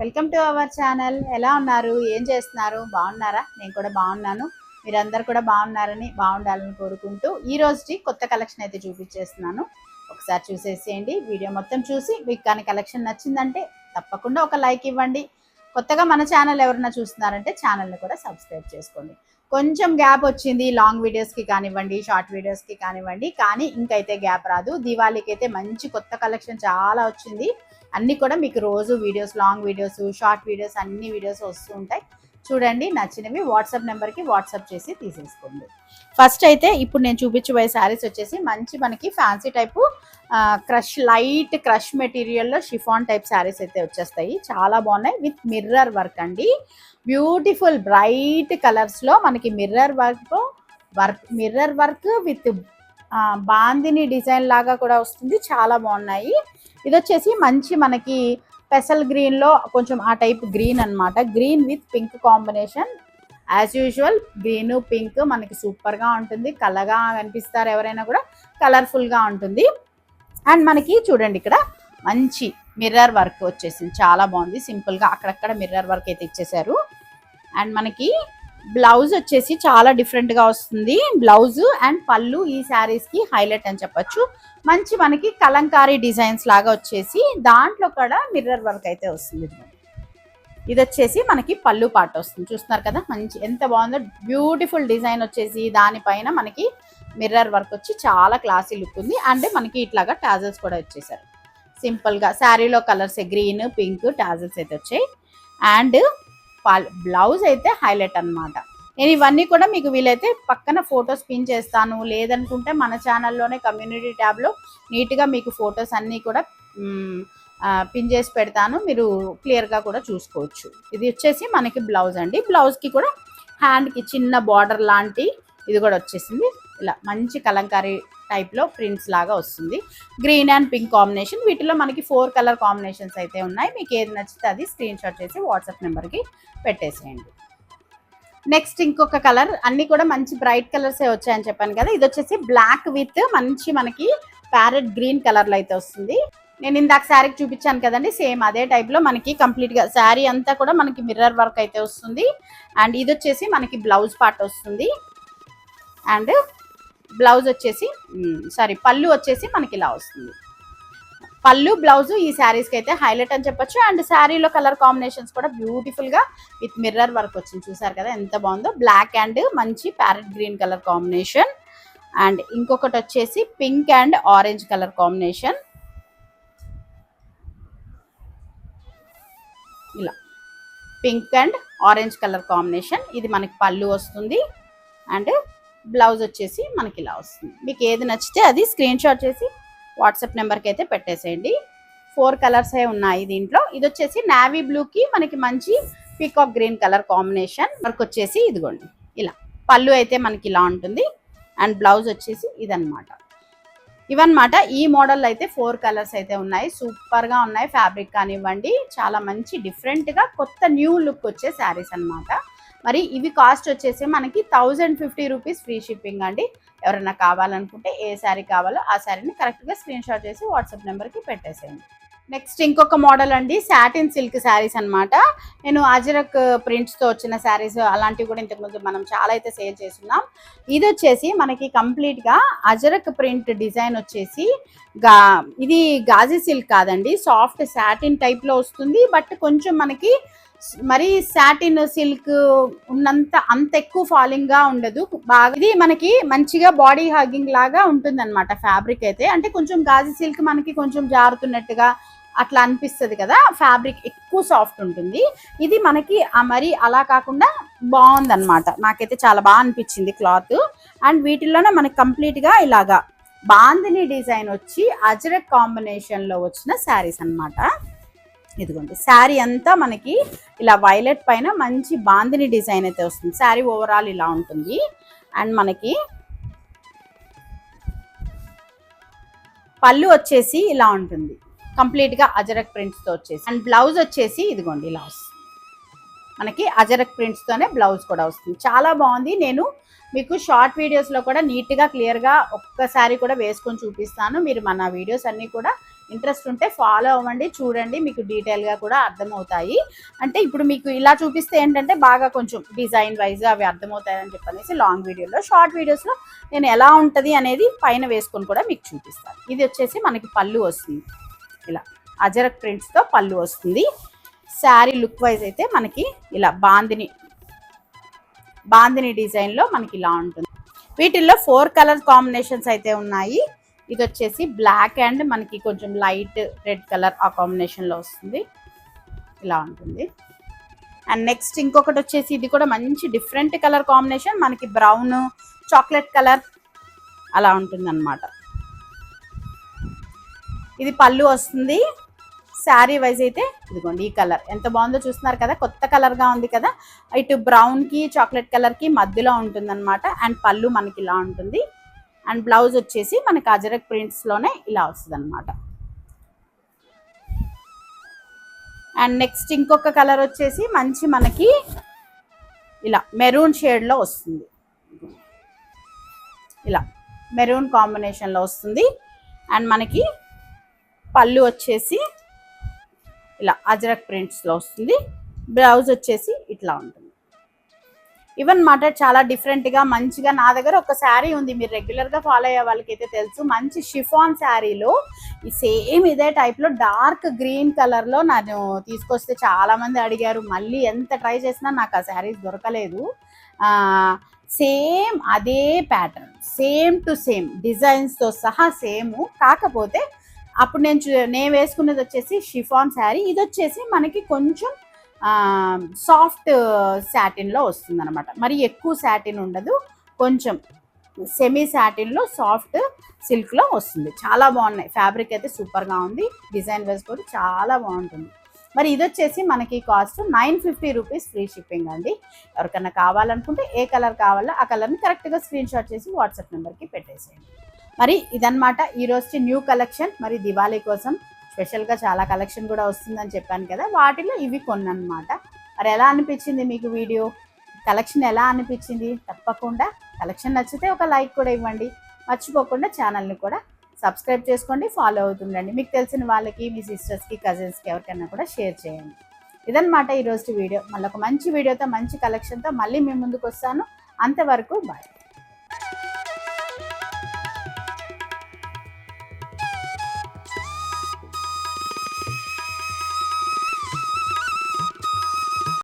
Welcome to our channel. ఎలా ఉన్నారు? ఏం చేస్తున్నారు? బాగున్నారా? నేను కూడా బాగున్నాను. మీరందరూ కూడా బాగుండాలని కోరుకుంటూ ఈ రోజుకి కొత్త కలెక్షన్ అయితే చూపించేస్తున్నాను. ఒకసారి చూసేసేయండి. వీడియో మొత్తం చూసి మీకు కానీ కలెక్షన్ నచ్చిందంటే తప్పకుండా ఒక లైక్ ఇవ్వండి. కొత్తగా మన ఛానల్ ఎవరైనా చూస్తున్నారంటే ఛానల్ని కూడా సబ్స్క్రైబ్ చేసుకోండి. కొంచెం గ్యాప్ వచ్చింది లాంగ్ వీడియోస్కి కానివ్వండి, షార్ట్ వీడియోస్కి కానివ్వండి, కానీ ఇంకైతే గ్యాప్ రాదు. దీవాళీకి అయితే మంచి కొత్త కలెక్షన్ చాలా వచ్చింది. అన్నీ కూడా మీకు రోజు videos, long videos, short videos, అన్ని వీడియోస్ వస్తూ ఉంటాయి. చూడండి, నచ్చినవి వాట్సాప్ నెంబర్కి వాట్సాప్ చేసి తీసేసుకోండి. ఫస్ట్ అయితే ఇప్పుడు నేను చూపించబోయే శారీస్ వచ్చేసి మంచి మనకి ఫ్యాన్సీ టైపు లైట్ క్రష్ మెటీరియల్లో షిఫాన్ టైప్ శారీస్ అయితే వచ్చేస్తాయి. చాలా బాగున్నాయి. విత్ మిర్రర్ వర్క్ అండి. బ్యూటిఫుల్ బ్రైట్ కలర్స్లో మనకి mirror work with bandhani design లాగా కూడా వస్తుంది. చాలా బాగున్నాయి. ఇది వచ్చేసి మంచి మనకి పెసల్ గ్రీన్లో కొంచెం ఆ టైప్ గ్రీన్ అనమాట. Green with pink combination. As usual green pink మనకి సూపర్గా ఉంటుంది. కలగా కనిపిస్తారు ఎవరైనా కూడా, కలర్ఫుల్గా ఉంటుంది. అండ్ మనకి చూడండి ఇక్కడ మంచి మిర్రర్ వర్క్ వచ్చేసింది. చాలా బాగుంది. సింపుల్గా అక్కడక్కడ మిర్రర్ వర్క్ అయితే ఇచ్చేసారు. అండ్ మనకి బ్లౌజ్ వచ్చేసి చాలా డిఫరెంట్గా వస్తుంది. బ్లౌజ్ అండ్ పళ్ళు ఈ శారీస్కి హైలైట్ అని చెప్పచ్చు. మంచి మనకి కలంకారీ డిజైన్స్ లాగా వచ్చేసి దాంట్లో కూడా మిర్రర్ వర్క్ అయితే వస్తుంది. ఇది వచ్చేసి మనకి పళ్ళు పాట వస్తుంది. చూస్తున్నారు కదా, మంచి ఎంత బాగుందో. బ్యూటిఫుల్ డిజైన్ వచ్చేసి దానిపైన మనకి మిర్రర్ వర్క్ వచ్చి చాలా క్లాసీ లుక్ ఉంది. అండ్ మనకి ఇట్లాగా టాజల్స్ కూడా వచ్చేసారు. సింపుల్గా శారీలో కలర్స్ గ్రీన్, పింక్ టాజల్స్ అయితే వచ్చాయి. అండ్ బ్లౌజ్ అయితే హైలైట్ అనమాట. నేను ఇవన్నీ కూడా మీకు వీలైతే పక్కన ఫొటోస్ పిన్ చేస్తాను. లేదనుకుంటే మన ఛానల్లోనే కమ్యూనిటీ ట్యాబ్లో నీట్గా మీకు ఫొటోస్ అన్నీ కూడా పిన్ చేసి పెడతాను. మీరు క్లియర్గా కూడా చూసుకోవచ్చు. ఇది వచ్చేసి మనకి బ్లౌజ్ అండి. బ్లౌజ్కి కూడా హ్యాండ్కి చిన్న బార్డర్ లాంటి ఇది కూడా వచ్చేసింది. ఇలా మంచి కలంకారీ టైప్లో ప్రింట్స్ లాగా వస్తుంది. Green and pink combination. వీటిలో మనకి 4 కలర్ కాంబినేషన్స్ అయితే ఉన్నాయి. మీకు ఏది నచ్చితే అది స్క్రీన్ షాట్ చేసి వాట్సాప్ నెంబర్కి పెట్టేసేయండి. నెక్స్ట్ ఇంకొక కలర్, అన్నీ కూడా మంచి బ్రైట్ కలర్సే వచ్చాయని చెప్పాను కదా. ఇది వచ్చేసి బ్లాక్ విత్ మంచి మనకి ప్యారెట్ గ్రీన్ కలర్లో అయితే వస్తుంది. నేను ఇందాక శారీకి చూపించాను కదండి, సేమ్ అదే టైప్లో మనకి కంప్లీట్గా శారీ అంతా కూడా మనకి మిర్రర్ వర్క్ అయితే వస్తుంది. అండ్ ఇది వచ్చేసి మనకి బ్లౌజ్ పార్ట్ వస్తుంది. అండ్ బ్లౌజ్ వచ్చేసి పళ్ళు వచ్చేసి మనకి ఇలా వస్తుంది. పళ్ళు బ్లౌజ్ ఈ శారీస్కి అయితే హైలైట్ అని చెప్పొచ్చు. అండ్ శారీలో కలర్ కాంబినేషన్స్ కూడా బ్యూటిఫుల్గా విత్ మిర్రర్ వర్క్ వచ్చింది. చూసారు కదా ఎంత బాగుందో. బ్లాక్ అండ్ మంచి parrot green colour combination. And ఇంకొకటి వచ్చేసి pink and orange colour combination. ఇలా pink and orange colour combination. ఇది మనకి పళ్ళు వస్తుంది. అండ్ బ్లౌజ్ వచ్చేసి మనకి ఇలా వస్తుంది. మీకు ఏది నచ్చితే అది స్క్రీన్ షాట్ చేసి వాట్సాప్ నెంబర్కి అయితే పెట్టేసేయండి. 4 కలర్సే ఉన్నాయి దీంట్లో. ఇది వచ్చేసి నావీ బ్లూకి మనకి మంచి peacock green colour combination. Work వచ్చేసి ఇదిగోండి ఇలా. పళ్ళు అయితే మనకి ఇలా ఉంటుంది. అండ్ బ్లౌజ్ వచ్చేసి ఇదనమాట. ఇవన్నమాట ఈ మోడల్ అయితే 4 కలర్స్ అయితే ఉన్నాయి. సూపర్గా ఉన్నాయి. ఫ్యాబ్రిక్ కానివ్వండి చాలా మంచి డిఫరెంట్గా కొత్త న్యూ లుక్ వచ్చే శారీస్ అనమాట. మరి ఇవి కాస్ట్ వచ్చేసి మనకి 1050 రూపీస్ ఫ్రీ షిప్పింగ్ అండి. ఎవరైనా కావాలనుకుంటే ఏ శారీ కావాలో ఆ శారీని కరెక్ట్గా స్క్రీన్ షాట్ చేసి వాట్సాప్ నెంబర్కి పెట్టేసేయండి. నెక్స్ట్ ఇంకొక మోడల్ అండి, సాటిన్ సిల్క్ శారీస్ అనమాట. నేను అజరక్ ప్రింట్స్తో వచ్చిన శారీస్ అలాంటివి కూడా ఇంతకుముందు మనం చాలా అయితే సేల్ చేస్తున్నాం. ఇది వచ్చేసి మనకి కంప్లీట్గా అజరక్ ప్రింట్ డిజైన్ వచ్చేసి ఇది గాజీ సిల్క్ కాదండి, సాఫ్ట్ సాటిన్ టైప్లో వస్తుంది. బట్ కొంచెం మనకి మరి సాటిన్ సిల్క్ అంత ఎక్కువ ఫాలింగ్ గా ఉండదు. బాగా ఇది మనకి మంచిగా బాడీ హగ్గింగ్ లాగా ఉంటుంది అనమాట. ఫ్యాబ్రిక్ అయితే అంటే కొంచెం గాజీ సిల్క్ మనకి కొంచెం జారుతున్నట్టుగా అట్లా అనిపిస్తుంది కదా. ఫ్యాబ్రిక్ ఎక్కువ సాఫ్ట్ ఉంటుంది. ఇది మనకి మరి అలా కాకుండా బాగుందన్నమాట. నాకైతే చాలా బాగా అనిపించింది క్లాత్. అండ్ వీటిల్లోనే మనకి కంప్లీట్గా ఇలాగా బాందిని డిజైన్ వచ్చి అజరక్ కాంబినేషన్లో వచ్చిన శారీస్ అనమాట. ఇదిగోండి శారీ అంతా మనకి ఇలా వైలెట్ పైన మంచి బాందిని డిజైన్ అయితే వస్తుంది. శారీ ఓవరాల్ ఇలా ఉంటుంది. అండ్ మనకి పళ్ళు వచ్చేసి ఇలా ఉంటుంది, కంప్లీట్గా అజరక్ ప్రింట్స్తో వచ్చేసి. అండ్ బ్లౌజ్ వచ్చేసి ఇదిగోండి ఇలా వస్తుంది. మనకి అజరక్ ప్రింట్స్తోనే బ్లౌజ్ కూడా వస్తుంది. చాలా బాగుంది. నేను మీకు షార్ట్ వీడియోస్లో కూడా నీట్గా క్లియర్గా ఒక్కసారి కూడా వేసుకొని చూపిస్తాను. మీరు మన వీడియోస్ అన్నీ కూడా ఇంట్రెస్ట్ ఉంటే ఫాలో అవ్వండి, చూడండి, మీకు డీటెయిల్గా కూడా అర్థమవుతాయి. అంటే ఇప్పుడు మీకు ఇలా చూపిస్తే ఏంటంటే బాగా కొంచెం డిజైన్ వైజ్ అవి అర్థమవుతాయని చెప్పనేసి లాంగ్ వీడియోలో, షార్ట్ వీడియోస్లో నేను ఎలా ఉంటుంది అనేది పైన వేసుకొని కూడా మీకు చూపిస్తాను. ఇది వచ్చేసి మనకి పళ్ళు వస్తుంది, ఇలా అజరక్ ప్రింట్స్తో పళ్ళు వస్తుంది. శారీ లుక్ వైజ్ అయితే మనకి ఇలా బాందిని డిజైన్లో మనకి ఇలా ఉంటుంది. వీటిల్లో 4 కలర్ కాంబినేషన్స్ అయితే ఉన్నాయి. ఇది వచ్చేసి బ్లాక్ అండ్ మనకి కొంచెం లైట్ రెడ్ కలర్ ఆ కాంబినేషన్లో వస్తుంది, ఇలా ఉంటుంది. అండ్ నెక్స్ట్ ఇంకొకటి వచ్చేసి ఇది కూడా మంచి డిఫరెంట్ కలర్ కాంబినేషన్, మనకి బ్రౌన్ చాక్లెట్ కలర్ అలా ఉంటుంది అన్నమాట. ఇది పళ్ళు వస్తుంది. శారీ వైజ్ అయితే ఇదిగోండి ఈ కలర్ ఎంత బాగుందో చూస్తున్నారు కదా, కొత్త కలర్గా ఉంది కదా. ఇటు బ్రౌన్కి చాక్లెట్ కలర్కి మధ్యలో ఉంటుంది అనమాట. అండ్ పళ్ళు మనకి ఇలా ఉంటుంది. అండ్ బ్లౌజ్ వచ్చేసి మనకి అజరక్ ప్రింట్స్లోనే ఇలా వస్తుంది అనమాట. అండ్ నెక్స్ట్ ఇంకొక కలర్ వచ్చేసి మంచి మనకి ఇలా మెరూన్ షేడ్లో వస్తుంది, ఇలా మెరూన్ కాంబినేషన్లో వస్తుంది. అండ్ మనకి పళ్ళు వచ్చేసి ఇలా అజరక్ ప్రింట్స్లో వస్తుంది. బ్లౌజ్ వచ్చేసి ఇట్లా ఉంటుంది. ఈవెన్ మాట చాలా డిఫరెంట్గా మంచిగా నా దగ్గర ఒక శారీ ఉంది, మీరు రెగ్యులర్గా ఫాలో అయ్యే వాళ్ళకైతే తెలుసు. మంచి షిఫాన్ శారీలో ఈ సేమ్ ఇదే టైప్లో డార్క్ గ్రీన్ కలర్లో నేను తీసుకొస్తే చాలామంది అడిగారు. మళ్ళీ ఎంత ట్రై చేసినా నాకు ఆ శారీస్ దొరకలేదు. సేమ్ అదే ప్యాటర్న్, సేమ్ టు సేమ్ డిజైన్స్తో సహా సేమ్. కాకపోతే అప్పుడు నేను వేసుకున్నది వచ్చేసి షిఫాన్ శారీ, ఇది వచ్చేసి మనకి కొంచెం సాఫ్ట్ శాటిన్లో వస్తుంది అనమాట. మరి ఎక్కువ శాటిన్ ఉండదు, కొంచెం సెమీ శాటిన్లో సాఫ్ట్ సిల్క్లో వస్తుంది. చాలా బాగున్నాయి, ఫ్యాబ్రిక్ అయితే సూపర్గా ఉంది, డిజైన్ వేసుకొని చాలా బాగుంటుంది. మరి ఇది వచ్చేసి మనకి కాస్ట్ 950 రూపీస్, ఫ్రీ షిప్పింగ్ అండి. ఎవరికైనా కావాలనుకుంటే ఏ కలర్ కావాలో ఆ కలర్ని కరెక్ట్గా స్క్రీన్ షాట్ చేసి వాట్సాప్ నెంబర్కి పెట్టేసేయండి. మరి ఇదన్నమాట ఈరోజు న్యూ కలెక్షన్. మరి దివాళీ కోసం స్పెషల్గా చాలా కలెక్షన్ కూడా వస్తుందని చెప్పాను కదా, వాటిలో ఇవి కొన్ని అన్నమాట. మరి ఎలా అనిపించింది మీకు వీడియో, కలెక్షన్ ఎలా అనిపించింది? తప్పకుండా కలెక్షన్ నచ్చితే ఒక లైక్ కూడా ఇవ్వండి. మర్చిపోకుండా ఛానల్ని కూడా సబ్స్క్రైబ్ చేసుకోండి, ఫాలో అవుతుండండి. మీకు తెలిసిన వాళ్ళకి, మీ సిస్టర్స్కి, కజిన్స్కి ఎవరికైనా కూడా షేర్ చేయండి. ఇదన్నమాట ఈరోజు వీడియో. మళ్ళీ ఒక మంచి వీడియోతో మంచి కలెక్షన్తో మళ్ళీ మీ ముందుకు వస్తాను. అంతవరకు బాయ్.